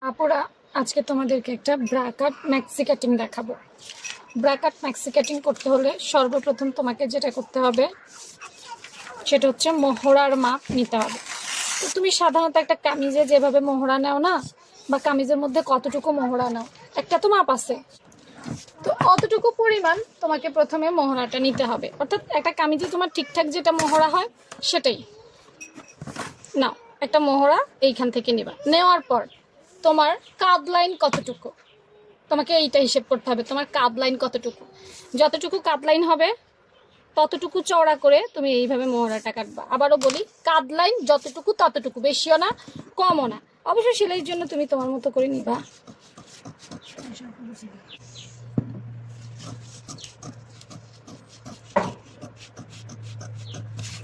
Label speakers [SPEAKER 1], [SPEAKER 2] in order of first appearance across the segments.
[SPEAKER 1] আপুরা, আজকে তোমাদেরকে একটা ব্রাকাট ম্যাক্সি কাটিং দেখাবো। ব্রাকাট ম্যাক্সি কাটিং করতে হলে সর্বপ্রথম তোমাকে যেটা করতে হবে সেটা হচ্ছে মোহরার মাপ নিতে হবে। তো তুমি সাধারণত একটা কামিজে যেভাবে মোহরা নাও না, বা কামিজের মধ্যে কতটুকু মোহরা নাও, একটা তো মাপ আছে। তো অতটুকু পরিমাণ তোমাকে প্রথমে মোহরাটা নিতে হবে, অর্থাৎ একটা কামিজে তোমার ঠিকঠাক যেটা মোহরা হয় সেটাই নাও। একটা মোহরা এইখান থেকে নেবা, নেওয়ার পর তোমার কাঁধ লাইন কতটুকু তোমাকে এইটা হিসেব করতে হবে। তোমার কাঁধ লাইন কতটুকু, যতটুকু কাঁধ লাইন হবে ততটুকু চওড়া করে তুমি এইভাবে মোহরাটা কাটবা। আবারও বলি, কাঁধ লাইন যতটুকু ততটুকু, বেশিও না কমও না। অবশ্যই সেলাইয়ের জন্য তুমি তোমার মতো করে নিবা।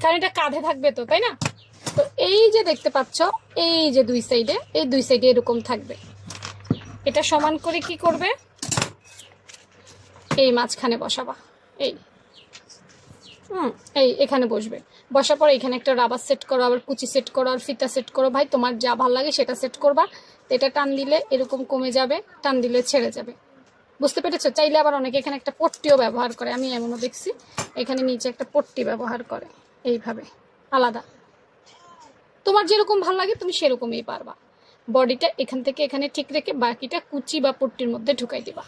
[SPEAKER 1] কারণ এটা কাঁধে থাকবে তো, তাই না? তো এই যে দেখতে পাচ্ছ, এই যে দুই সাইডে, এই দুই সাইডে এরকম থাকবে। এটা সমান করে কি করবে, এই মাঝখানে বসাবা। এই এই এখানে বসবে। বসার পর এখানে একটা রাবার সেট করো, আবার কুচি সেট করো, আর ফিতা সেট করো। ভাই তোমার যা ভালো লাগে সেটা সেট করবা। এটা টান দিলে এরকম কমে যাবে, টান দিলে ছেড়ে যাবে। বুঝতে পেরেছো? চাইলে আবার অনেকে এখানে একটা পট্টিও ব্যবহার করে, আমি এমনও দেখছি এখানে নিচে একটা পট্টি ব্যবহার করে। এইভাবে আলাদা, তোমার যেরকম ভালো লাগে তুমি সেরকমই পারবা। বডিটা এখান থেকে এখানে ঠিক রেখে বাকিটা কুচি বা পট্টির মধ্যে ঢুকাই দিবা।